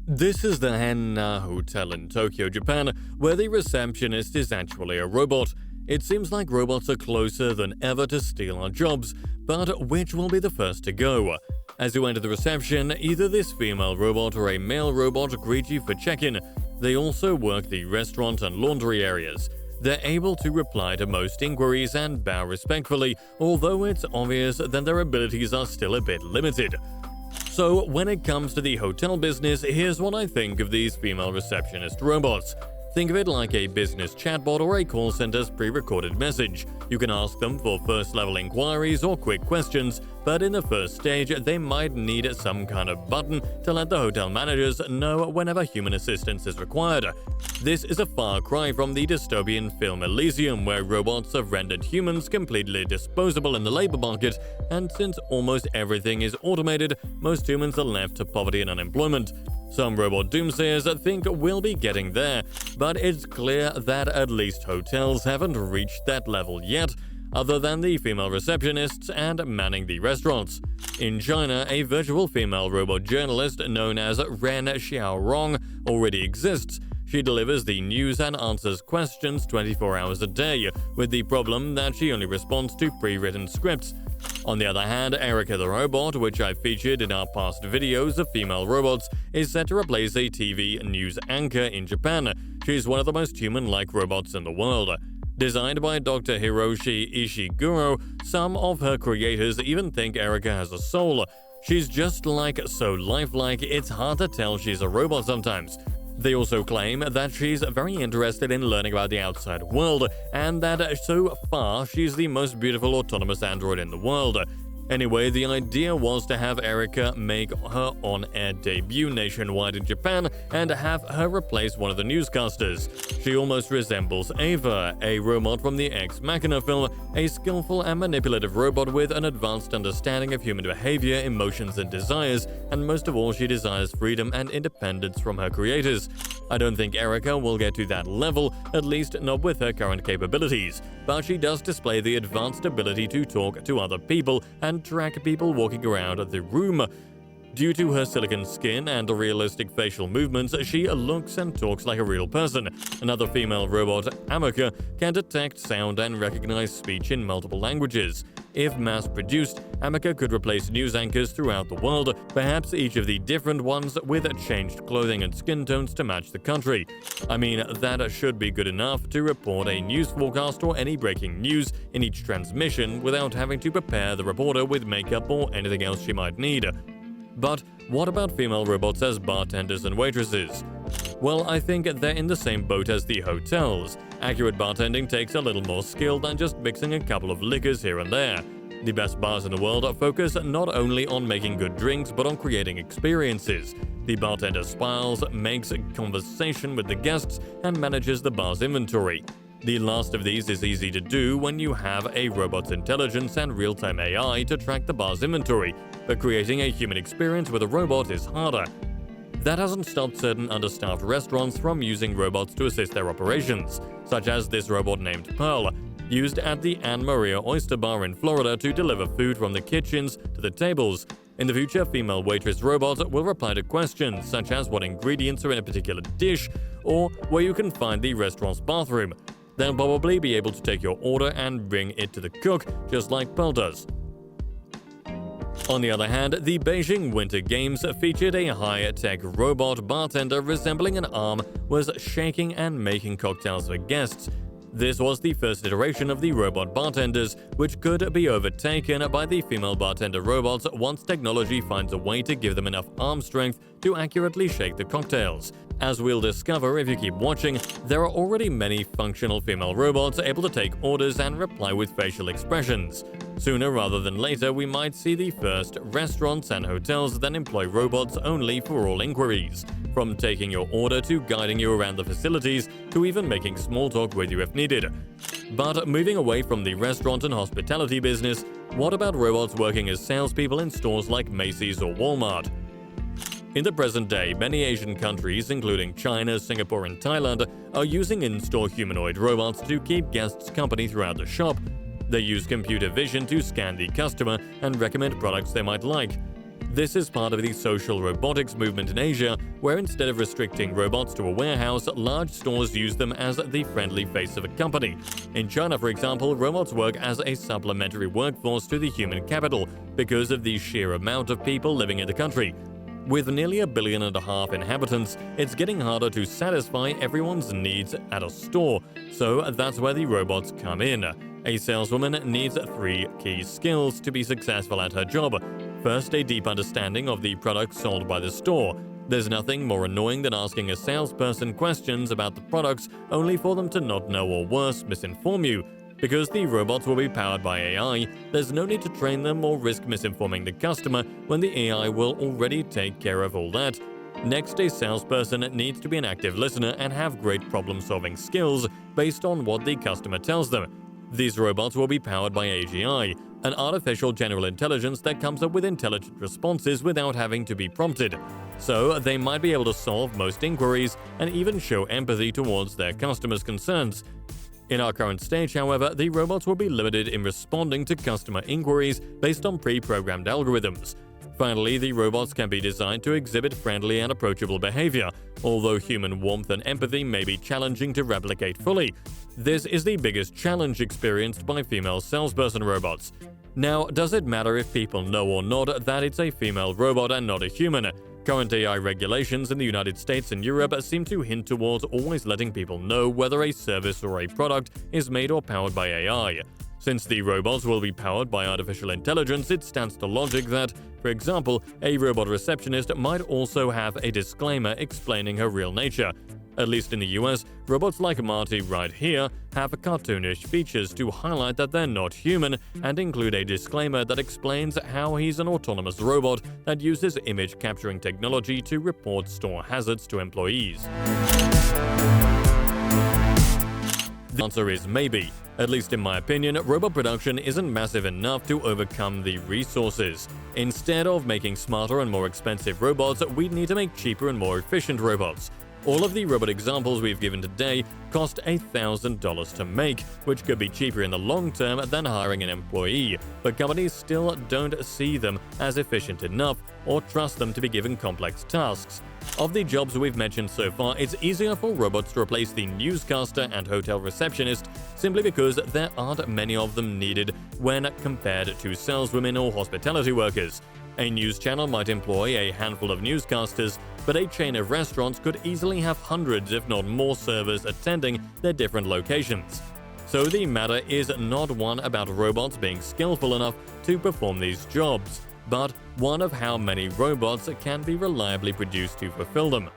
This is the Henn Hotel in Tokyo, Japan, where the receptionist is actually a robot. It seems like robots are closer than ever to steal our jobs, but which will be the first to go? As you enter the reception, either this female robot or a male robot greet you for check-in. They also work the restaurant and laundry areas. They're able to reply to most inquiries and bow respectfully, although it's obvious that their abilities are still a bit limited. So when it comes to the hotel business, here's what I think of these female receptionist robots. Think of it like a business chatbot or a call center's pre-recorded message. You can ask them for first-level inquiries or quick questions, but in the first stage, they might need some kind of button to let the hotel managers know whenever human assistance is required. This is a far cry from the dystopian film Elysium, where robots have rendered humans completely disposable in the labor market, and since almost everything is automated, most humans are left to poverty and unemployment. Some robot doomsayers think we'll be getting there, but it's clear that at least hotels haven't reached that level yet, other than the female receptionists and manning the restaurants. In China, a virtual female robot journalist known as Ren Xiaorong already exists. She delivers the news and answers questions 24 hours a day, with the problem that she only responds to pre-written scripts. On the other hand, Erica the robot, which I featured in our past videos of female robots, is set to replace a TV news anchor in Japan. She's one of the most human-like robots in the world. Designed by Dr. Hiroshi Ishiguro, some of her creators even think Erica has a soul. She's just so lifelike, it's hard to tell she's a robot sometimes. They also claim that she's very interested in learning about the outside world, and that so far she's the most beautiful autonomous android in the world. Anyway, the idea was to have Erica make her on-air debut nationwide in Japan and have her replace one of the newscasters. She almost resembles Ava, a robot from the Ex Machina film, a skillful and manipulative robot with an advanced understanding of human behavior, emotions, and desires, and most of all, she desires freedom and independence from her creators. I don't think Erica will get to that level, at least not with her current capabilities, but she does display the advanced ability to talk to other people and track people walking around the room. Due to her silicon skin and realistic facial movements, she looks and talks like a real person. Another female robot, Amica, can detect sound and recognize speech in multiple languages. If mass-produced, Amica could replace news anchors throughout the world, perhaps each of the different ones with changed clothing and skin tones to match the country. I mean, that should be good enough to report a news forecast or any breaking news in each transmission without having to prepare the reporter with makeup or anything else she might need. But what about female robots as bartenders and waitresses? Well, I think they're in the same boat as the hotels. Accurate bartending takes a little more skill than just mixing a couple of liquors here and there. The best bars in the world focus not only on making good drinks, but on creating experiences. The bartender smiles, makes conversation with the guests, and manages the bar's inventory. The last of these is easy to do when you have a robot's intelligence and real-time AI to track the bar's inventory, but creating a human experience with a robot is harder. That hasn't stopped certain understaffed restaurants from using robots to assist their operations, such as this robot named Pearl, used at the Anne Maria Oyster Bar in Florida to deliver food from the kitchens to the tables. In the future, female waitress robots will reply to questions such as what ingredients are in a particular dish or where you can find the restaurant's bathroom. They'll probably be able to take your order and bring it to the cook, just like Pearl does. On the other hand, the Beijing Winter Games featured a high-tech robot bartender resembling an arm was shaking and making cocktails for guests. This was the first iteration of the robot bartenders, which could be overtaken by the female bartender robots once technology finds a way to give them enough arm strength to accurately shake the cocktails. As we'll discover if you keep watching, there are already many functional female robots able to take orders and reply with facial expressions. Sooner rather than later, we might see the first restaurants and hotels that employ robots only for all inquiries, from taking your order to guiding you around the facilities to even making small talk with you if needed. But moving away from the restaurant and hospitality business, what about robots working as salespeople in stores like Macy's or Walmart? In the present day, many Asian countries, including China, Singapore, and Thailand, are using in-store humanoid robots to keep guests company throughout the shop. They use computer vision to scan the customer and recommend products they might like. This is part of the social robotics movement in Asia, where instead of restricting robots to a warehouse, large stores use them as the friendly face of a company. In China, for example, robots work as a supplementary workforce to the human capital because of the sheer amount of people living in the country. With nearly 1.5 billion inhabitants, it's getting harder to satisfy everyone's needs at a store, so that's where the robots come in. A saleswoman needs 3 key skills to be successful at her job. First, a deep understanding of the products sold by the store. There's nothing more annoying than asking a salesperson questions about the products only for them to not know, or worse, misinform you. Because the robots will be powered by AI, there's no need to train them or risk misinforming the customer when the AI will already take care of all that. Next, a salesperson needs to be an active listener and have great problem-solving skills based on what the customer tells them. These robots will be powered by AGI, an artificial general intelligence that comes up with intelligent responses without having to be prompted. So they might be able to solve most inquiries and even show empathy towards their customers' concerns. In our current stage, however, the robots will be limited in responding to customer inquiries based on pre-programmed algorithms. Finally, the robots can be designed to exhibit friendly and approachable behavior, although human warmth and empathy may be challenging to replicate fully. This is the biggest challenge experienced by female salesperson robots. Now, does it matter if people know or not that it's a female robot and not a human? Current AI regulations in the United States and Europe seem to hint towards always letting people know whether a service or a product is made or powered by AI. Since the robots will be powered by artificial intelligence, it stands to logic that, for example, a robot receptionist might also have a disclaimer explaining her real nature. At least in the US, robots like Marty right here have cartoonish features to highlight that they're not human and include a disclaimer that explains how he's an autonomous robot that uses image capturing technology to report store hazards to employees. The answer is maybe. At least in my opinion, robot production isn't massive enough to overcome the resources. Instead of making smarter and more expensive robots, we'd need to make cheaper and more efficient robots. All of the robot examples we've given today cost $1,000 to make, which could be cheaper in the long term than hiring an employee, but companies still don't see them as efficient enough or trust them to be given complex tasks. Of the jobs we've mentioned so far, it's easier for robots to replace the newscaster and hotel receptionist simply because there aren't many of them needed when compared to saleswomen or hospitality workers. A news channel might employ a handful of newscasters, but a chain of restaurants could easily have hundreds, if not more, servers attending their different locations. So the matter is not one about robots being skillful enough to perform these jobs, but one of how many robots can be reliably produced to fulfill them.